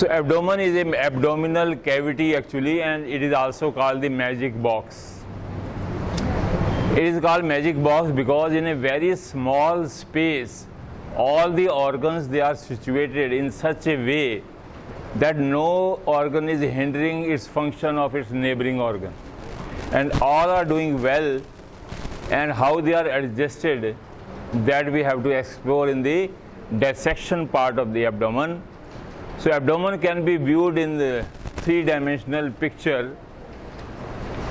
So abdomen is an abdominal cavity actually, and it is also called the magic box. It is called magic box because in a very small space, all the organs, they are situated in such a way that no organ is hindering its function of its neighboring organ, and all are doing well. And how they are adjusted, that we have to explore in the dissection part of the abdomen. So abdomen can be viewed in the three-dimensional picture.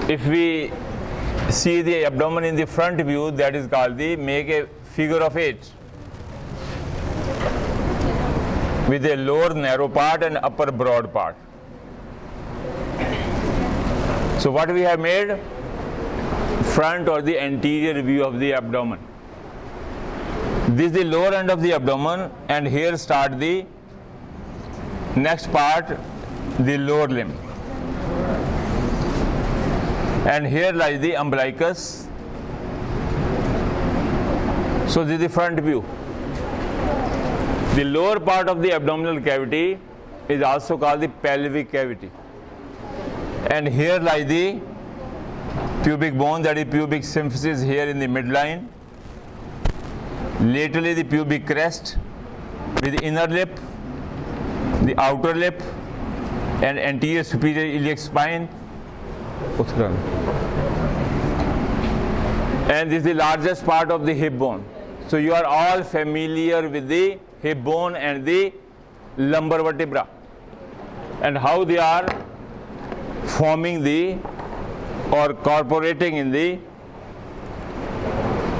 If we see the abdomen in the front view, that is called the, make a figure of 8 with a lower narrow part and upper broad part. So what we have made, front or the anterior view of the abdomen. This is the lower end of the abdomen, and here start the next part, the lower limb. And here lies the umbilicus. So this is the front view. The lower part of the abdominal cavity is also called the pelvic cavity. And here lies the pubic bone, that is pubic symphysis here in the midline. Laterally the pubic crest with the inner lip, the outer lip, and anterior superior iliac spine. And this is the largest part of the hip bone. So you are all familiar with the hip bone and the lumbar vertebra and how they are forming the or incorporating in the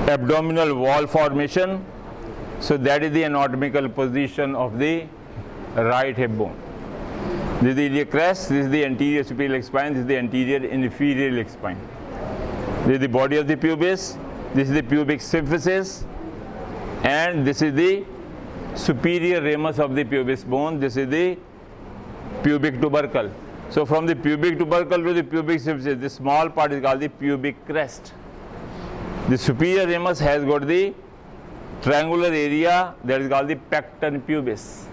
abdominal wall formation. So that is the anatomical position of the right hip bone. This is the iliac crest, this is the anterior superior iliac spine, this is the anterior inferior iliac spine. This is the body of the pubis, this is the pubic symphysis, and this is the superior ramus of the pubis bone, this is the pubic tubercle. So from the pubic tubercle to the pubic symphysis, this small part is called the pubic crest. The superior ramus has got the triangular area that is called the pecten pubis.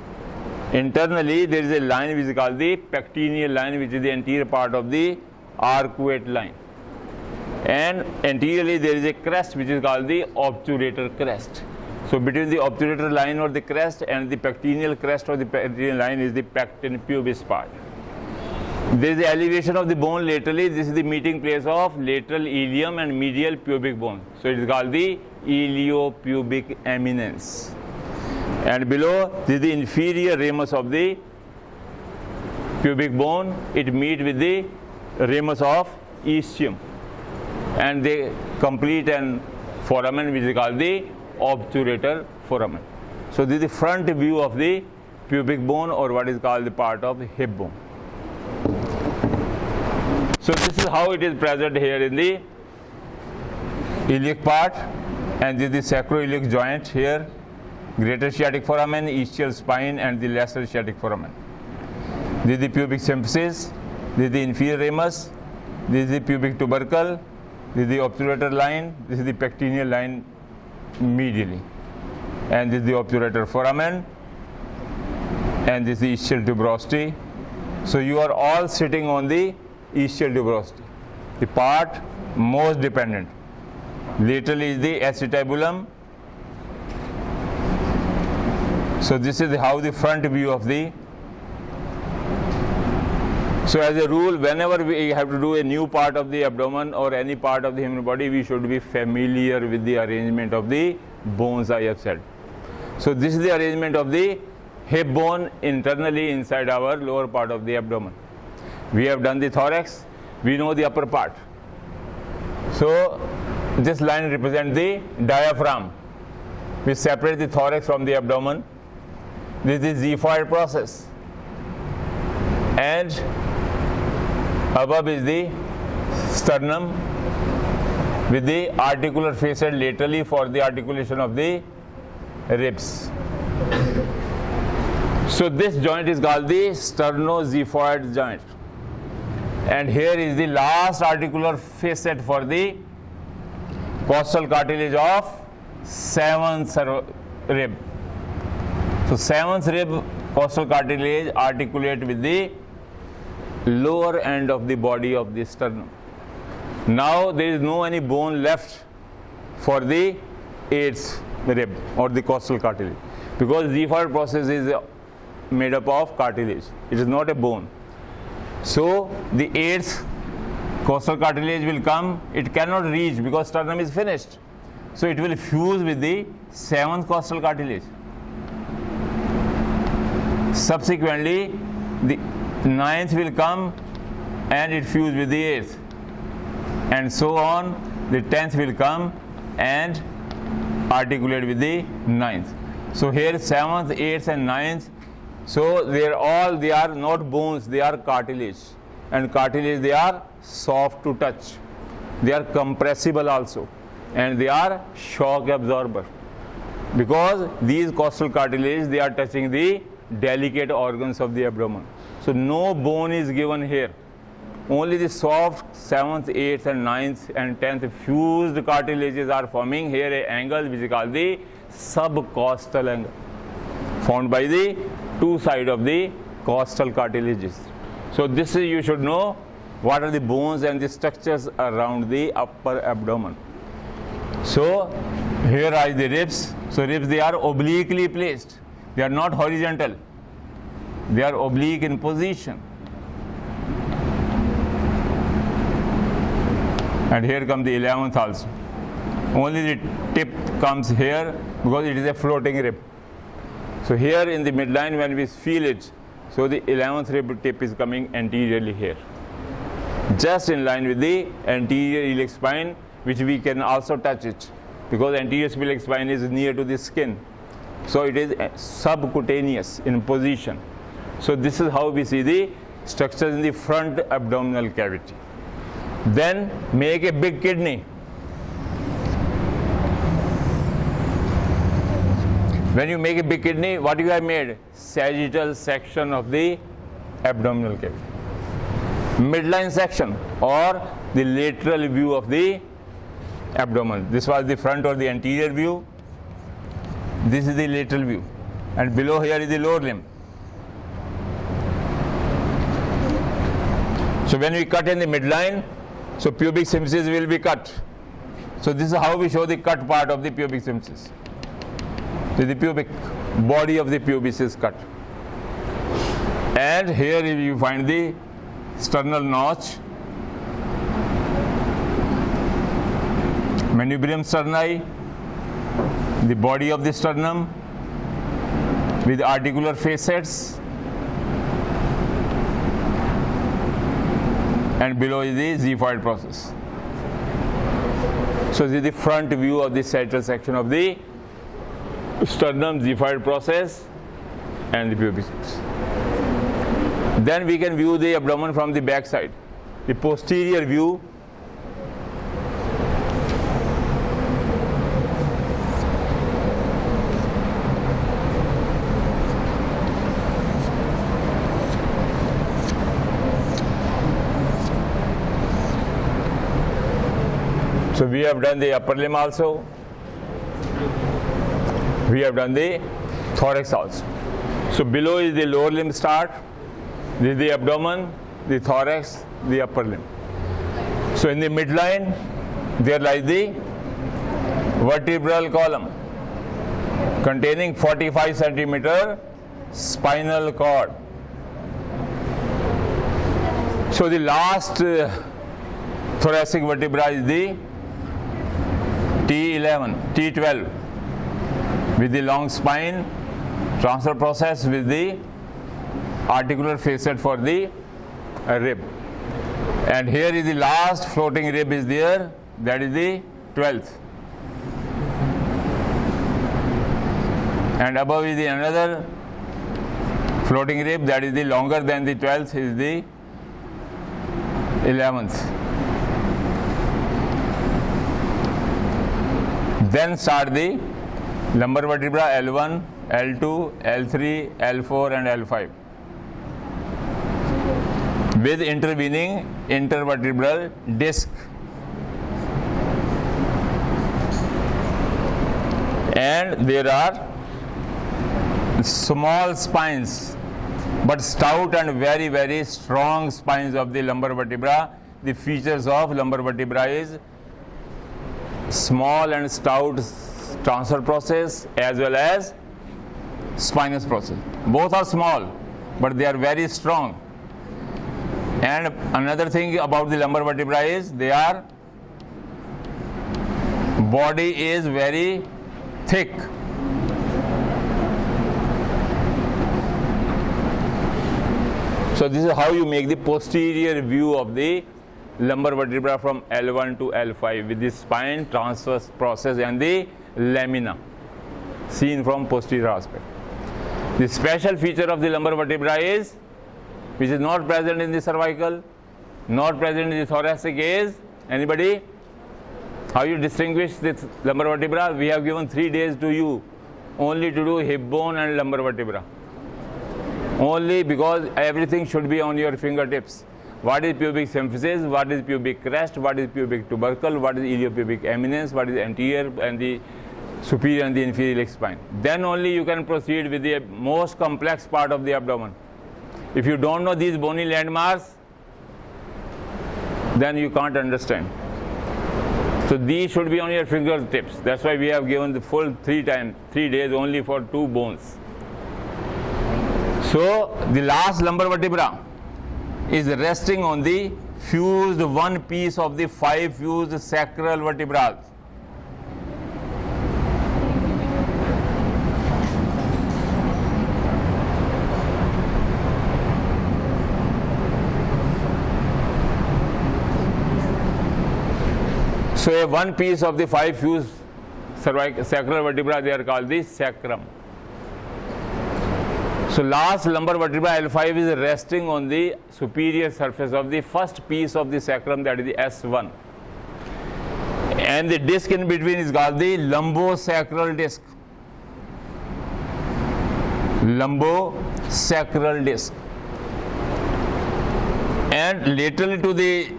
Internally there is a line which is called the pectineal line, which is the anterior part of the arcuate line. And anteriorly there is a crest which is called the obturator crest. So between the obturator line or the crest and the pectineal crest or the pectineal line is the pecten pubis part. There is the elevation of the bone laterally. This is the meeting place of lateral ilium and medial pubic bone. So it is called the iliopubic eminence. And below, this is the inferior ramus of the pubic bone. It meets with the ramus of ischium, and they complete an foramen which is called the obturator foramen. So this is the front view of the pubic bone, or what is called the part of the hip bone. So this is how it is present here in the iliac part, and this is the sacroiliac joint here, greater sciatic foramen, ischial spine, and the lesser sciatic foramen. This is the pubic symphysis, this is the inferior ramus, this is the pubic tubercle, this is the obturator line, this is the pectineal line medially, and this is the obturator foramen, and this is the ischial tuberosity. So you are all sitting on the ischial tuberosity, the part most dependent. Laterally is the acetabulum. So this is how the front view of the. So as a rule, whenever we have to do a new part of the abdomen or any part of the human body, we should be familiar with the arrangement of the bones I have said. So this is the arrangement of the hip bone internally inside our lower part of the abdomen. We have done the thorax, we know the upper part. So this line represents the diaphragm, which separates the thorax from the abdomen. This is the xiphoid process, and above is the sternum with the articular facet laterally for the articulation of the ribs. So this joint is called the sternoxiphoid joint, and here is the last articular facet for the costal cartilage of seventh rib. So seventh rib costal cartilage articulate with the lower end of the body of the sternum. Now there is no any bone left for the eighth rib or the costal cartilage, because xiphoid process is made up of cartilage. It is not a bone. So the eighth costal cartilage will come. It cannot reach because sternum is finished. So it will fuse with the seventh costal cartilage. Subsequently, the ninth will come and it fuse with the eighth, and so on. The 10th will come and articulate with the 9th. So here 7th, 8th and 9th, so they are not bones, they are cartilage, and cartilage, they are soft to touch, they are compressible also, and they are shock absorber, because these costal cartilage, they are touching the delicate organs of the abdomen. So no bone is given here. Only the soft 7th, 8th and 9th and 10th fused cartilages are forming here an angle which is called the subcostal angle, formed by the two sides of the costal cartilages. So this is, you should know what are the bones and the structures around the upper abdomen. So here are the ribs. So ribs, they are obliquely placed. They are not horizontal. They are oblique in position. And here comes the 11th also. Only the tip comes here because it is a floating rib. So here in the midline, when we feel it, so the 11th rib tip is coming anteriorly here, just in line with the anterior iliac spine, which we can also touch it, because anterior sphenic spine is near to the skin. So it is subcutaneous in position. So this is how we see the structures in the front abdominal cavity. Then make a big kidney. When you make a big kidney, what you have made? Sagittal section of the abdominal cavity. Midline section or the lateral view of the abdomen. This was the front or the anterior view. This is the lateral view. And below here is the lower limb. So when we cut in the midline, so pubic symphysis will be cut. So this is how we show the cut part of the pubic symphysis. So the pubic body of the pubis is cut. And here you find the sternal notch, manubrium sterni, the body of the sternum with articular facets, and below is the xiphoid process. So this is the front view of the sagittal section of the sternum, xiphoid process and the pubic symphysis. Then we can view the abdomen from the back side. The posterior view, so we have done the upper limb also. We have done the thorax also. So below is the lower limb start. This is the abdomen, the thorax, the upper limb. So in the midline, there lies the vertebral column containing 45 centimeter spinal cord. So the last thoracic vertebra is the T12 with the long spine, transfer process with the articular facet for the rib. And here is the last floating rib is there, that is the 12th. And above is the another floating rib, that is the longer than the 12th, is the 11th. Then start the lumbar vertebra L1, L2, L3, L4 and L5 with intervening intervertebral disc. And there are small spines, but stout and very, very strong spines of the lumbar vertebra. The features of lumbar vertebra is small and stout transfer process as well as spinous process. Both are small, but they are very strong. And another thing about the lumbar vertebra is their body is very thick. So this is how you make the posterior view of the lumbar vertebra from L1 to L5 with the spine, transverse process and the lamina seen from posterior aspect. The special feature of the lumbar vertebra is, which is not present in the cervical, not present in the thoracic, is, anybody? How you distinguish this lumbar vertebra? We have given 3 days to you only to do hip bone and lumbar vertebra. Only because everything should be on your fingertips. What is pubic symphysis? What is pubic crest? What is pubic tubercle? What is iliopubic eminence? What is anterior and the superior and the inferior iliac spine? Then only you can proceed with the most complex part of the abdomen. If you don't know these bony landmarks, then you can't understand. So these should be on your fingertips. That's why we have given the full 3 days only for 2 bones. So the last lumbar vertebra is resting on the fused one piece of the 5 fused sacral vertebrae. So a one piece of the 5 fused sacral vertebra, they are called the sacrum. So last lumbar vertebra L5 is resting on the superior surface of the first piece of the sacrum, that is the S1. And the disc in between is called the lumbosacral disc. Lumbosacral disc. And laterally to the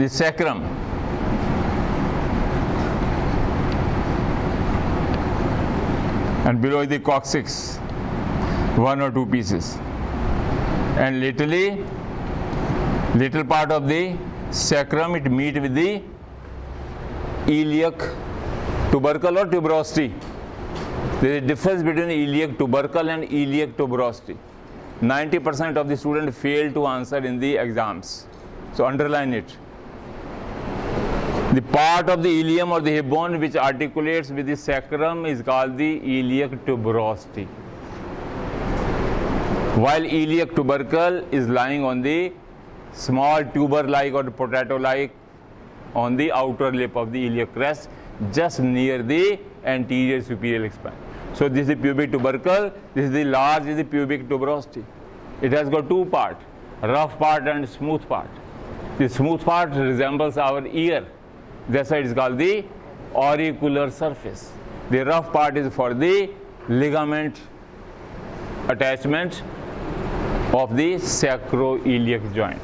sacrum and below the coccyx, 1 or 2 pieces, and laterally lateral part of the sacrum, it meet with the iliac tubercle or tuberosity. There is a difference between iliac tubercle and iliac tuberosity. 90% of the students fail to answer in the exams, so underline it. The part of the ilium or the hip bone which articulates with the sacrum is called the iliac tuberosity, while iliac tubercle is lying on the small tuber-like or potato-like on the outer lip of the iliac crest, just near the anterior superior spine. So this is the pubic tubercle, this is the large is the pubic tuberosity. It has got 2 parts, rough part and smooth part. The smooth part resembles our ear. That's why it is called the auricular surface. The rough part is for the ligament attachment of the sacroiliac joint.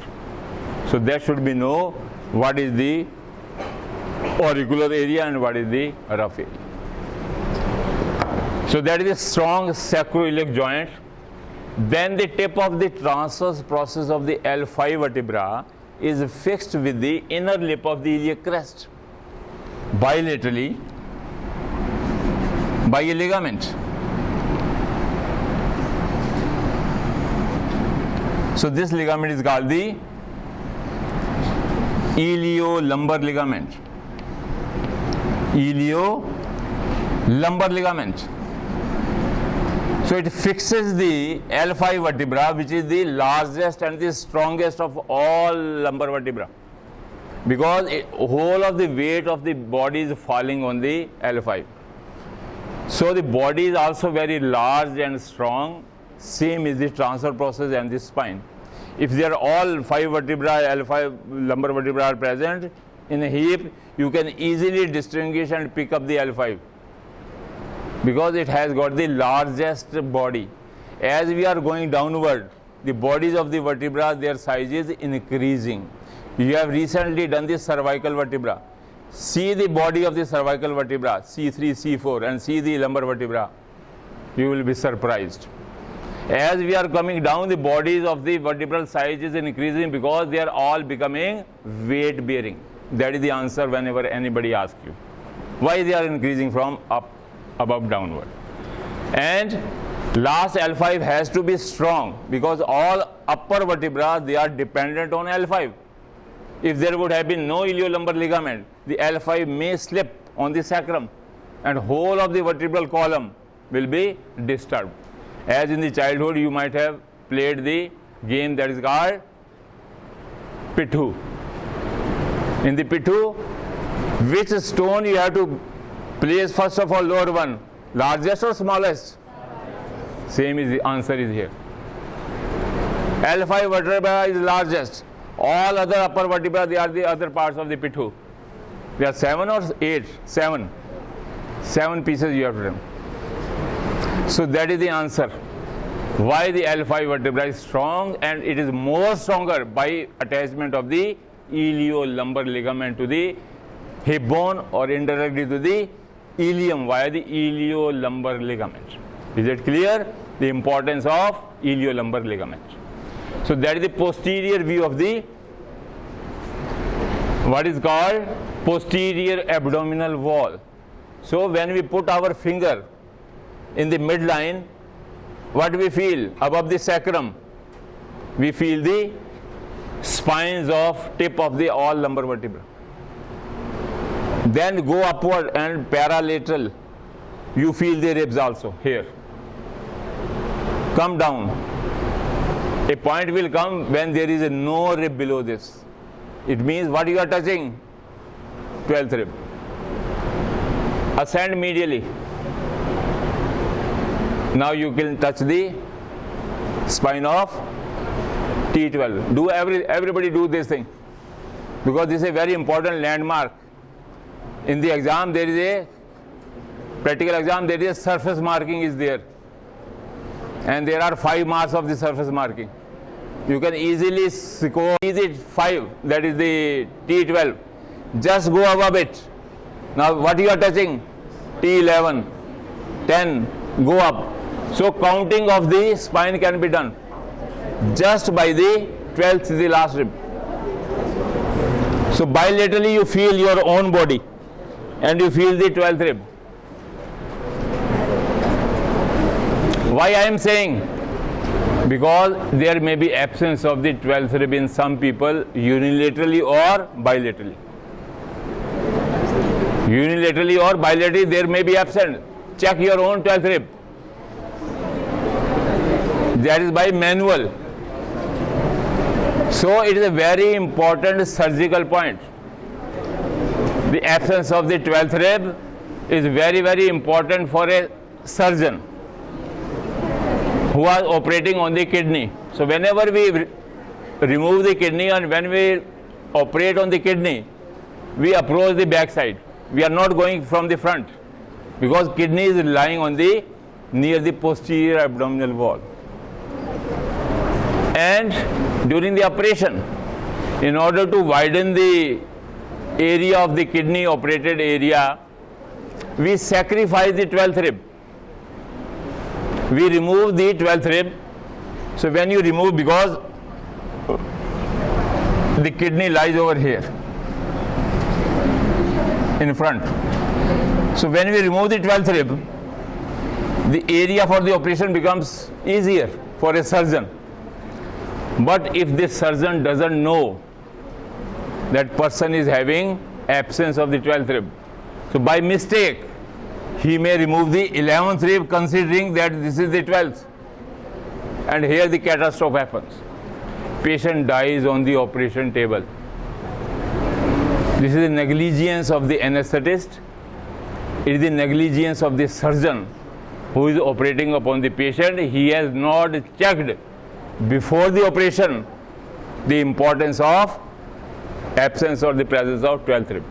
So that should be know what is the auricular area and what is the rough area. So that is a strong sacroiliac joint. Then the tip of the transverse process of the L5 vertebra is fixed with the inner lip of the iliac crest bilaterally by a ligament. So this ligament is called the iliolumbar ligament. Iliolumbar ligament. So it fixes the L5 vertebra, which is the largest and the strongest of all lumbar vertebra, because whole of the weight of the body is falling on the L5. So the body is also very large and strong. Same is the transfer process and the spine. If there are all 5 vertebrae, L5 lumbar vertebra are present in the hip, you can easily distinguish and pick up the L5, because it has got the largest body. As we are going downward, the bodies of the vertebra, their size is increasing. You have recently done the cervical vertebra. See the body of the cervical vertebra, C3, C4, and see the lumbar vertebra. You will be surprised. As we are coming down, the bodies of the vertebral size is increasing because they are all becoming weight bearing. That is the answer whenever anybody asks you. Why they are increasing from above downward. And last L5 has to be strong because all upper vertebra, they are dependent on L5. If there would have been no iliolumbar ligament, the L5 may slip on the sacrum and whole of the vertebral column will be disturbed. As in the childhood, you might have played the game that is called Pithu. In the Pithu, which stone you have to place first of all, lower one, largest or smallest? Same is the answer is here. L5 vertebra is largest. All other upper vertebra, they are the other parts of the Pithu. There are 7 or 8? 7. 7 pieces you have written. So that is the answer. Why the L5 vertebra is strong, and it is more stronger by attachment of the iliolumbar ligament to the hip bone or indirectly to the ilium via the iliolumbar ligament. Is it clear? The importance of iliolumbar ligament. So that is the posterior view of the what is called posterior abdominal wall. So when we put our finger in the midline, what we feel above the sacrum? We feel the spines of tip of the all lumbar vertebra. Then go upward and paralateral, you feel the ribs also here. Come down. A point will come when there is no rib below this. It means what you are touching? 12th rib. Ascend medially. Now you can touch the spine of T12. Everybody do this thing, because this is a very important landmark. In the exam, there is a practical exam, there is a surface marking is there, and there are 5 marks of the surface marking. You can easily score easy 5, that is the T12. Just go above it. Now what you are touching? T11, 10, go up. So counting of the spine can be done just by the 12th, the last rib. So bilaterally you feel your own body and you feel the 12th rib. Why I am saying? Because there may be absence of the 12th rib in some people unilaterally or bilaterally. Unilaterally or bilaterally there may be absent. Check your own 12th rib. That is by manual. So it is a very important surgical point. The absence of the 12th rib is very, very important for a surgeon who are operating on the kidney. So whenever we remove the kidney and when we operate on the kidney, we approach the back side. We are not going from the front, because kidney is lying on the near the posterior abdominal wall. And during the operation, in order to widen the area of the kidney operated area, we sacrifice the 12th rib. We remove the 12th rib. So when you remove, because the kidney lies over here in front. So when we remove the 12th rib, the area for the operation becomes easier for a surgeon. But if the surgeon doesn't know that person is having absence of the 12th rib, so by mistake he may remove the 11th rib considering that this is the 12th, and here the catastrophe happens. Patient dies on the operation table. This is the negligence of the anesthetist. It is the negligence of the surgeon who is operating upon the patient. He has not checked before the operation the importance of absence or the presence of 12th rib.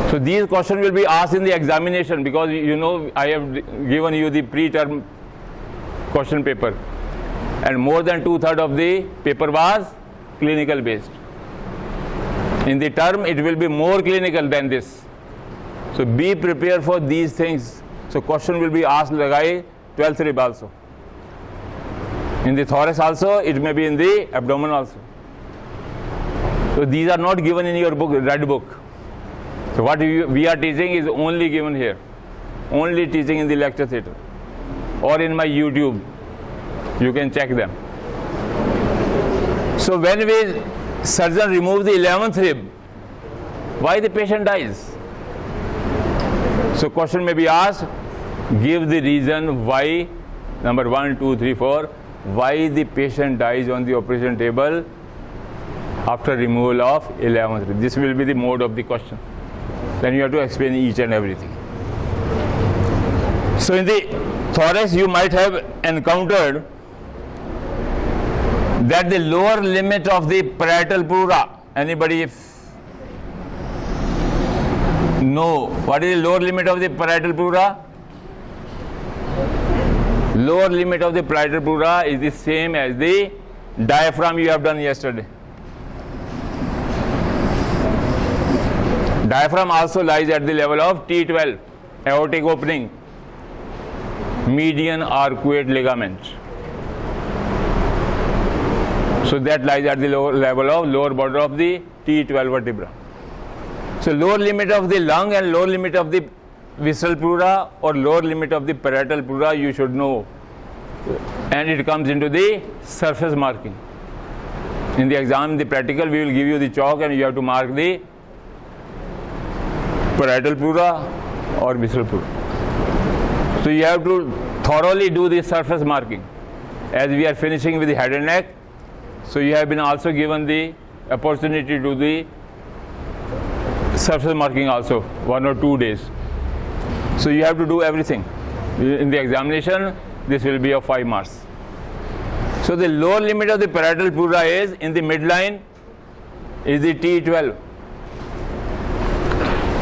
So these questions will be asked in the examination, because you know I have given you the pre-term question paper. and more than 2/3 of the paper was clinical based. In the term, it will be more clinical than this. So be prepared for these things. So question will be asked lagai 12th rib also. In the thorax also, it may be in the abdomen also. So these are not given in your book, red book. So what we are teaching is only given here. Only teaching in the lecture theatre or in my YouTube. You can check them. So when surgeon removes the 11th rib, why the patient dies? So question may be asked, give the reason why, number 1, 2, 3, 4, why the patient dies on the operation table after removal of 11th rib. This will be the mode of the question. Then you have to explain each and everything. So in the thorax, you might have encountered that the lower limit of the parietal pleura. Anybody know what is the lower limit of the parietal pleura? Lower limit of the parietal pleura is the same as the diaphragm you have done yesterday. Diaphragm also lies at the level of T12, aortic opening, median arcuate ligament. So that lies at the lower level of lower border of the T12 vertebra. So lower limit of the lung and lower limit of the visceral pleura or lower limit of the parietal pleura you should know. And it comes into the surface marking. In the exam, the practical, we will give you the chalk and you have to mark the parietal pleura or visceral pleura. So you have to thoroughly do the surface marking. As we are finishing with the head and neck, so you have been also given the opportunity to do the surface marking also, 1 or 2 days. So you have to do everything. In the examination, this will be of 5 marks. So the lower limit of the parietal pleura is in the midline is the T12.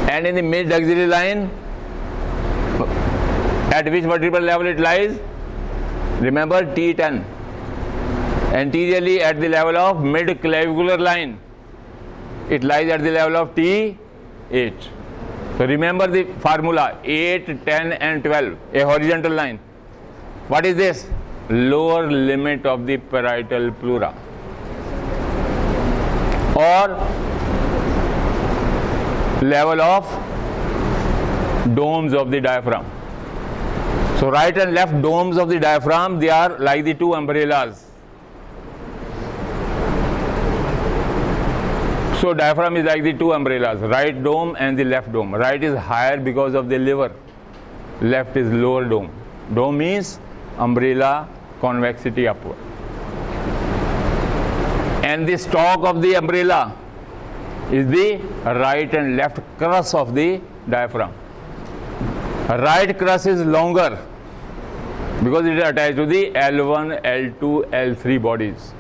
And in the mid axillary line, at which vertebral level it lies? Remember, T10. Anteriorly at the level of mid clavicular line, it lies at the level of T8. So remember the formula 8, 10 and 12, a horizontal line. What is this? Lower limit of the parietal pleura or level of domes of the diaphragm. So right and left domes of the diaphragm, they are like the two umbrellas. So diaphragm is like the two umbrellas, right dome and the left dome. Right is higher because of the liver, left is lower dome. Dome means umbrella, convexity upward. And the stalk of the umbrella is the right and left crus of the diaphragm. Right crus is longer because it is attached to the L1, L2, L3 bodies.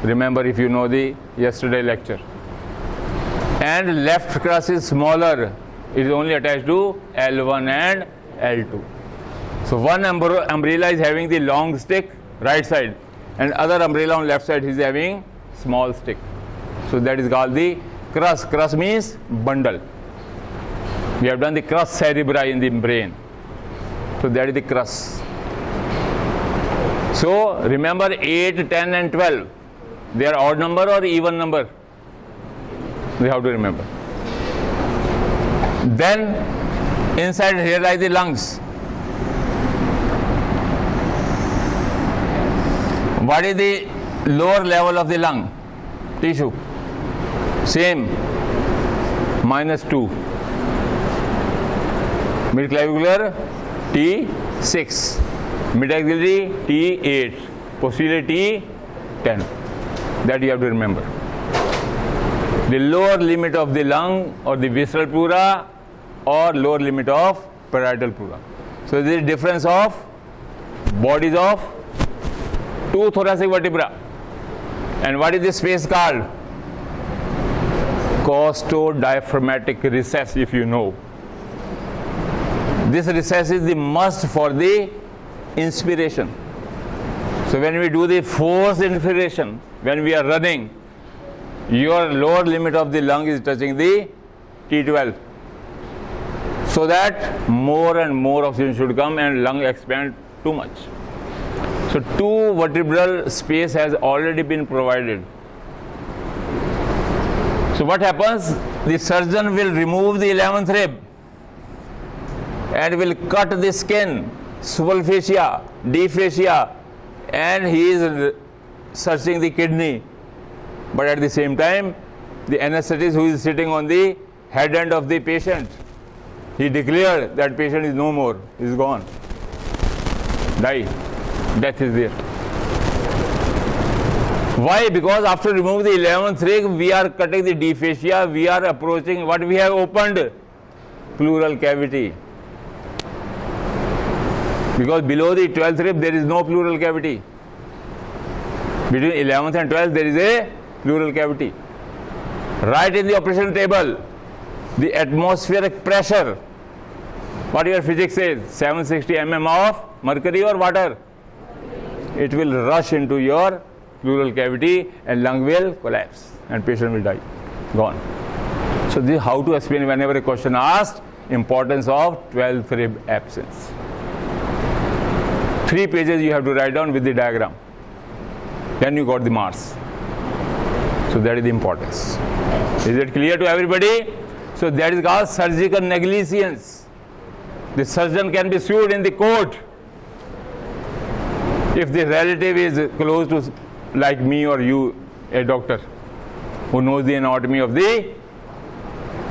Remember if you know the yesterday lecture. And left crus is smaller. It is only attached to L1 and L2. So one umbrella is having the long stick, right side, and other umbrella on left side is having small stick. So that is called the crus. Crus means bundle. We have done the crus cerebri in the brain. So that is the crus. So remember 8, 10 and 12. They are odd number or even number? We have to remember. Then inside here lies the lungs. What is the lower level of the lung tissue? Same, -2. Midclavicular T6, mid-axillary T8, posterior T10. That you have to remember. The lower limit of the lung or the visceral pleura or lower limit of parietal pleura. So there is difference of bodies of two thoracic vertebra. And what is this space called? Costodiaphragmatic recess, if you know. This recess is the must for the inspiration. So when we do the forced inspiration, when we are running, your lower limit of the lung is touching the T12. So that more and more oxygen should come and lung expand too much. So 2 vertebral space has already been provided. So what happens? The surgeon will remove the 11th rib and will cut the skin, superfascia, deep fascia, and he is searching the kidney. But at the same time, the anesthetist who is sitting on the head end of the patient, he declared that patient is no more, is gone, die, death is there. Why? Because after removing the 11th rib, we are cutting the deep fascia, we are approaching what we have opened, pleural cavity. Because below the 12th rib there is no pleural cavity. Between 11th and 12th there is a pleural cavity. Right in the operation table, the atmospheric pressure, what your physics says, 760 mm of mercury or water, it will rush into your pleural cavity and lung will collapse and patient will die, gone. So this is how to explain whenever a question asked, importance of 12th rib absence. 3 pages you have to write down with the diagram. Then you got the marks. So that is the importance. Is it clear to everybody? So that is called surgical negligence. The surgeon can be sued in the court if the relative is close to, like me or you, a doctor who knows the anatomy of the,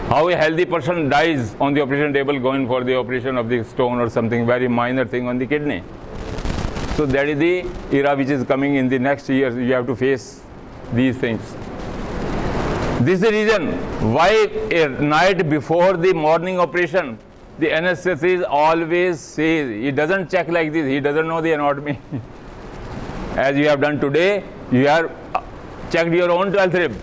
how a healthy person dies on the operation table going for the operation of the stone or something very minor thing on the kidney. So that is the era which is coming in the next years. You have to face these things. This is the reason why a night before the morning operation, the anesthetist always says, he doesn't check like this, he doesn't know the anatomy. As you have done today, you have checked your own 12th rib.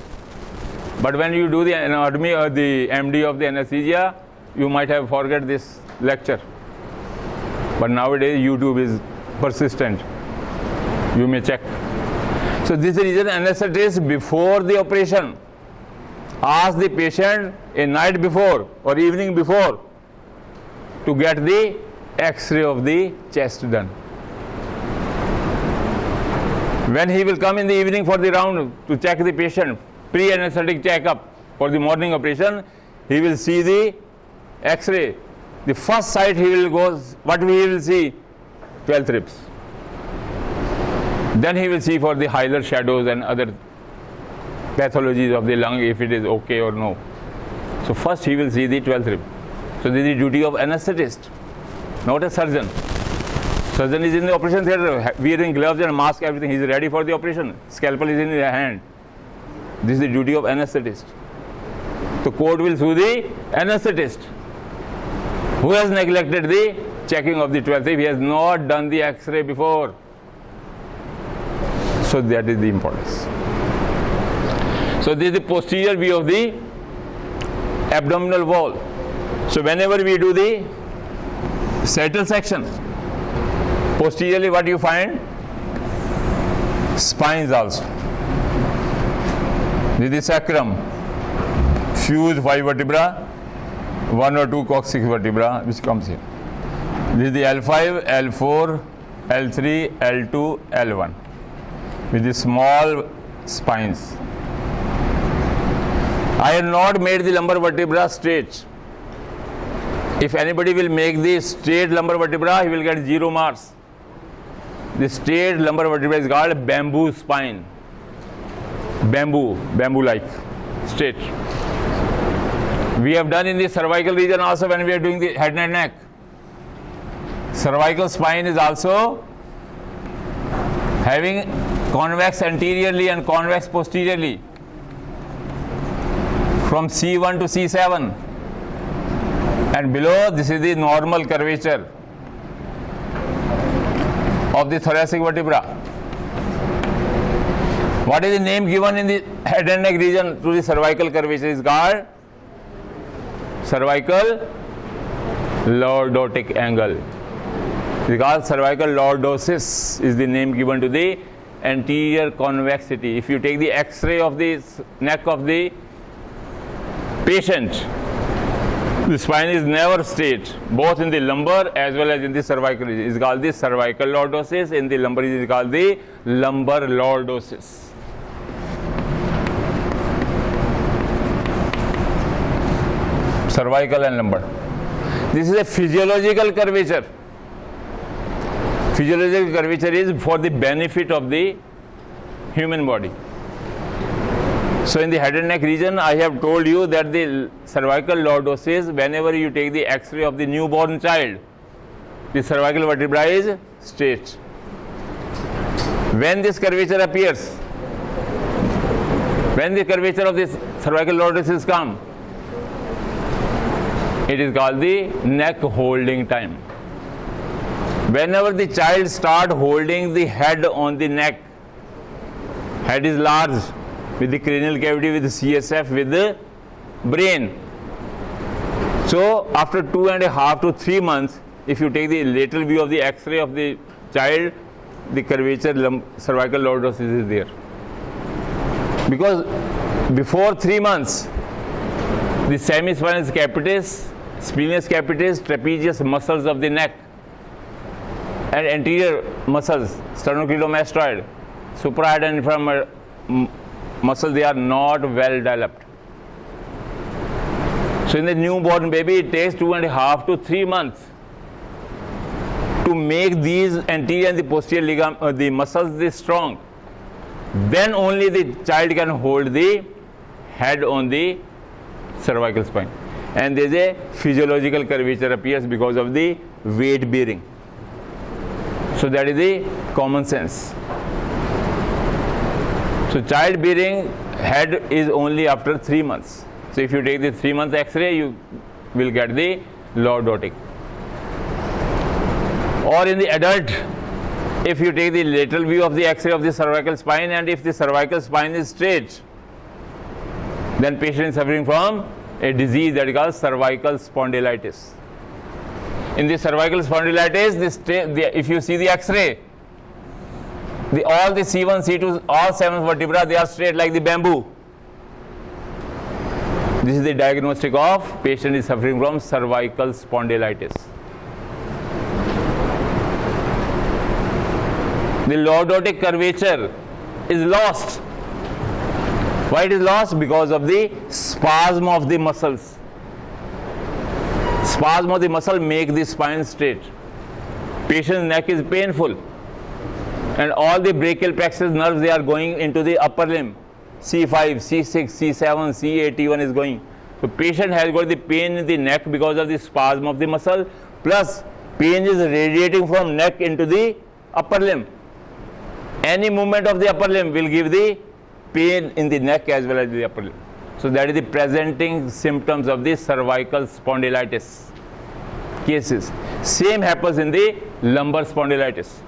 But when you do the anatomy or the MD of the anesthesia, you might have forgot this lecture. But nowadays YouTube is persistent. You may check. So this is the reason anesthetist before the operation ask the patient a night before or evening before to get the X-ray of the chest done. When he will come in the evening for the round to check the patient, pre-anesthetic checkup for the morning operation, he will see the X-ray. The first sight he will go, what he will see? 12th ribs. Then he will see for the hilar shadows and other pathologies of the lung if it is okay or no. So first he will see the 12th rib. So this is the duty of anesthetist, not a surgeon. Surgeon is in the operation theatre wearing gloves and mask, everything. He is ready for the operation. Scalpel is in his hand. This is the duty of anesthetist. So court will sue the anesthetist who has neglected the checking of the 12th rib. He has not done the X-ray before. So that is the importance. So this is the posterior view of the abdominal wall. So whenever we do the sagittal section, posteriorly what you find? Spines also. This is the sacrum, fused 5 vertebra, 1 or 2 coccyx vertebra which comes here. This is the L5, L4, L3, L2, L1 with the small spines. I have not made the lumbar vertebra straight. If anybody will make the straight lumbar vertebra, he will get 0 marks. The straight lumbar vertebra is called bamboo spine. Bamboo-like, straight. We have done in the cervical region also when we are doing the head and neck. Cervical spine is also having convex anteriorly and convex posteriorly from C1 to C7. And below, this is the normal curvature of the thoracic vertebra. What is the name given in the head and neck region to the cervical curvature? Is called cervical lordotic angle. It's called cervical lordosis is the name given to the anterior convexity. If you take the X-ray of the neck of the patient, the spine is never straight, both in the lumbar as well as in the cervical region. It's called the cervical lordosis. In the lumbar region, it's called the lumbar lordosis. Cervical and lumbar. This is a physiological curvature. Physiological curvature is for the benefit of the human body. So in the head and neck region, I have told you that the cervical lordosis, whenever you take the X-ray of the newborn child, the cervical vertebra is straight. When this curvature appears, when the curvature of this cervical lordosis comes, it is called the neck holding time. Whenever the child starts holding the head on the neck, head is large, with the cranial cavity, with the CSF, with the brain. So after 2.5 to 3 months, if you take the lateral view of the X-ray of the child, the curvature cervical lordosis is there. Because before 3 months, the semispinous capitis, splenius capitis, trapezius muscles of the neck, and anterior muscles, sternocleidomastoid, suprahead and infrahead muscles, they are not well developed. So in the newborn baby, it takes 2.5 to 3 months to make these anterior and the posterior the muscles this strong. Then only the child can hold the head on the cervical spine. And there is a physiological curvature appears because of the weight bearing. So that is the common sense. So child bearing head is only after 3 months. So if you take the 3 month X-ray, you will get the lordotic. Or in the adult, if you take the lateral view of the X-ray of the cervical spine, and if the cervical spine is straight, then patient is suffering from a disease that is called cervical spondylitis. In the cervical spondylitis, if you see the X-ray, all the C1, C2, all 7 vertebrae, they are straight like the bamboo. This is the diagnostic of patient is suffering from cervical spondylitis. The lordotic curvature is lost. Why it is lost? Because of the spasm of the muscles. Spasm of the muscle make the spine straight. Patient's neck is painful, and all the brachial plexus nerves, they are going into the upper limb. C5, C6, C7, C81 is going. So patient has got the pain in the neck because of the spasm of the muscle, plus pain is radiating from neck into the upper limb. Any movement of the upper limb will give the pain in the neck as well as the upper limb. So that is the presenting symptoms of the cervical spondylitis cases. Same happens in the lumbar spondylitis.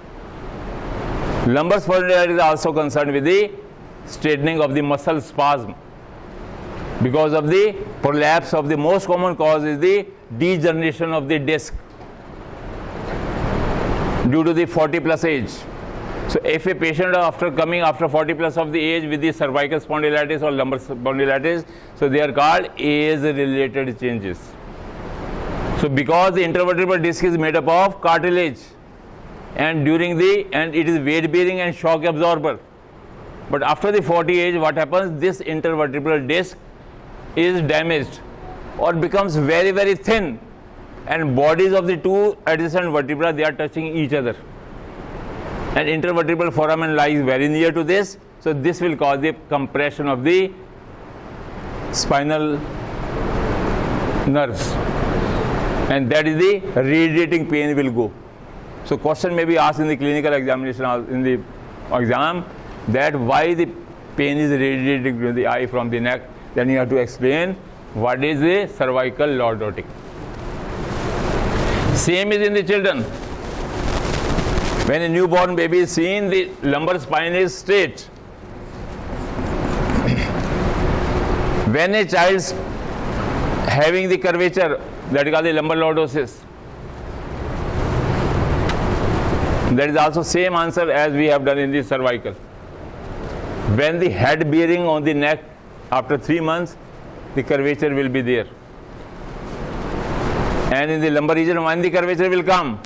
Lumbar spondylitis is also concerned with the straightening of the muscle spasm. Because of the prolapse of the most common cause is the degeneration of the disc due to the 40 plus age. So if a patient after coming after 40 plus of the age with the cervical spondylitis or lumbar spondylitis, so they are called age related changes. So because the intervertebral disc is made up of cartilage, and it is weight bearing and shock absorber. But after the 40 age, what happens? This intervertebral disc is damaged or becomes very, very thin, and bodies of the two adjacent vertebrae, they are touching each other. And intervertebral foramen lies very near to this, so this will cause the compression of the spinal nerves, and that is the radiating pain will go. So question may be asked in the clinical examination, in the exam, that why the pain is radiating to the eye from the neck. Then you have to explain what is the cervical lordotic. Same is in the children. When a newborn baby is seen, the lumbar spine is straight. When a child is having the curvature, that is called the lumbar lordosis, That is also same answer as we have done in the cervical. When the head bearing on the neck after 3 months, the curvature will be there. And in the lumbar region, when the curvature will come?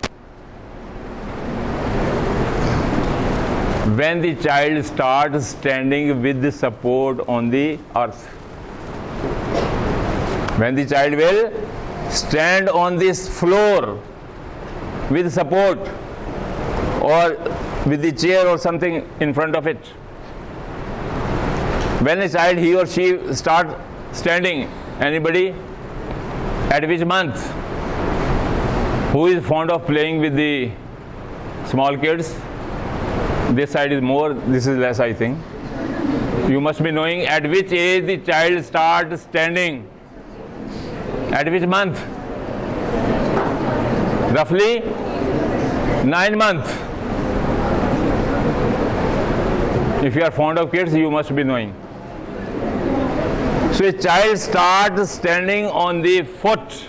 When the child starts standing with the support on the earth. When the child will stand on this floor with support or with the chair or something in front of it. When a child, he or she start standing, anybody? At which month? Who is fond of playing with the small kids? This side is more, this is less, I think. You must be knowing at which age the child starts standing. At which month? Roughly 9 months. If you are fond of kids, you must be knowing. So a child starts standing on the foot.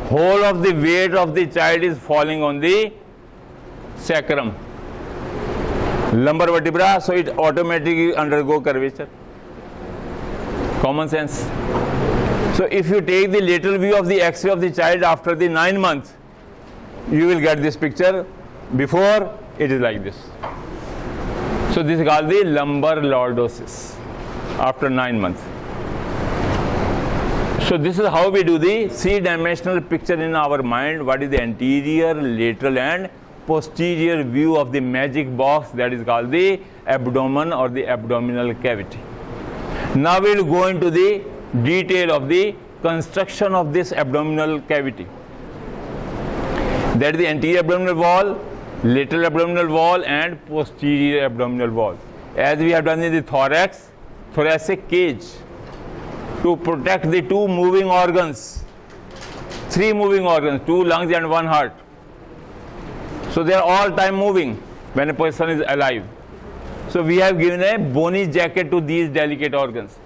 Whole of the weight of the child is falling on the sacrum, lumbar vertebra, so it automatically undergo curvature. Common sense. So if you take the lateral view of the X-ray of the child after the 9 months, you will get this picture. Before, it is like this. So this is called the lumbar lordosis after 9 months. So this is how we do the three-dimensional picture in our mind. What is the anterior, lateral and posterior view of the magic box, that is called the abdomen or the abdominal cavity. Now we will go into the detail of the construction of this abdominal cavity. That is the anterior abdominal wall, lateral abdominal wall and posterior abdominal wall. As we have done in the thorax, thoracic cage, to protect the two moving organs, three moving organs, 2 lungs and 1 heart. So they are all time moving when a person is alive. So we have given a bony jacket to these delicate organs.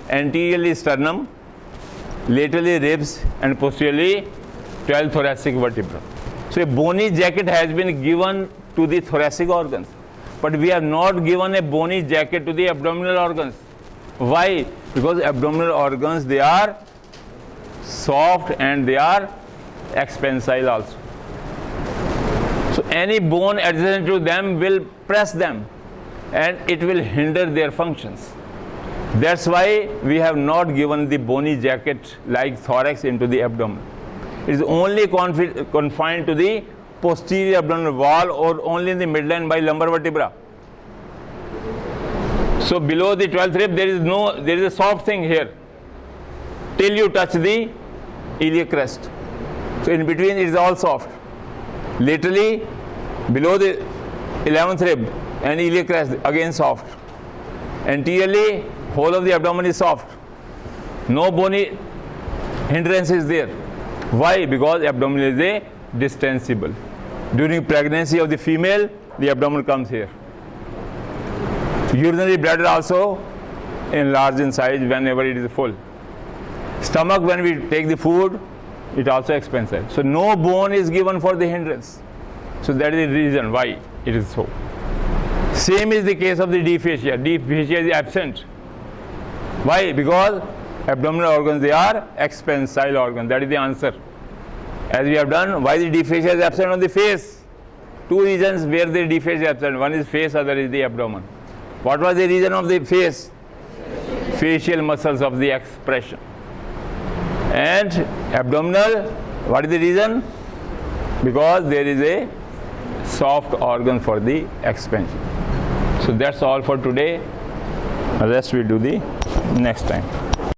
Anteriorly sternum, laterally ribs and posteriorly 12 thoracic vertebrae. So a bony jacket has been given to the thoracic organs, but we have not given a bony jacket to the abdominal organs. Why? Because abdominal organs, they are soft and they are expansile also. So any bone adjacent to them will press them and it will hinder their functions. That's why we have not given the bony jacket like thorax into the abdomen. It is only confined to the posterior abdominal wall or only in the midline by lumbar vertebra. So below the 12th rib there is a soft thing here till you touch the iliac crest. So in between it is all soft. Laterally below the 11th rib and iliac crest again soft. Anteriorly whole of the abdomen is soft. No bony hindrance is there. Why? Because abdomen is a distensible. During pregnancy of the female, the abdomen comes here. Urinary bladder also enlarge in size whenever it is full. Stomach, when we take the food, it also expands. So no bone is given for the hindrance. So that is the reason why it is so. Same is the case of the deep fascia. Deep fascia is absent. Why? Because abdominal organs, they are expansile organs. That is the answer. As we have done, why the deep fascia is absent on the face? 2 reasons where the deep fascia is absent. One is face, other is the abdomen. What was the reason of the face? Facial muscles of the expression. And abdominal, what is the reason? Because there is a soft organ for the expansion. So that's all for today. The rest we'll do the next time.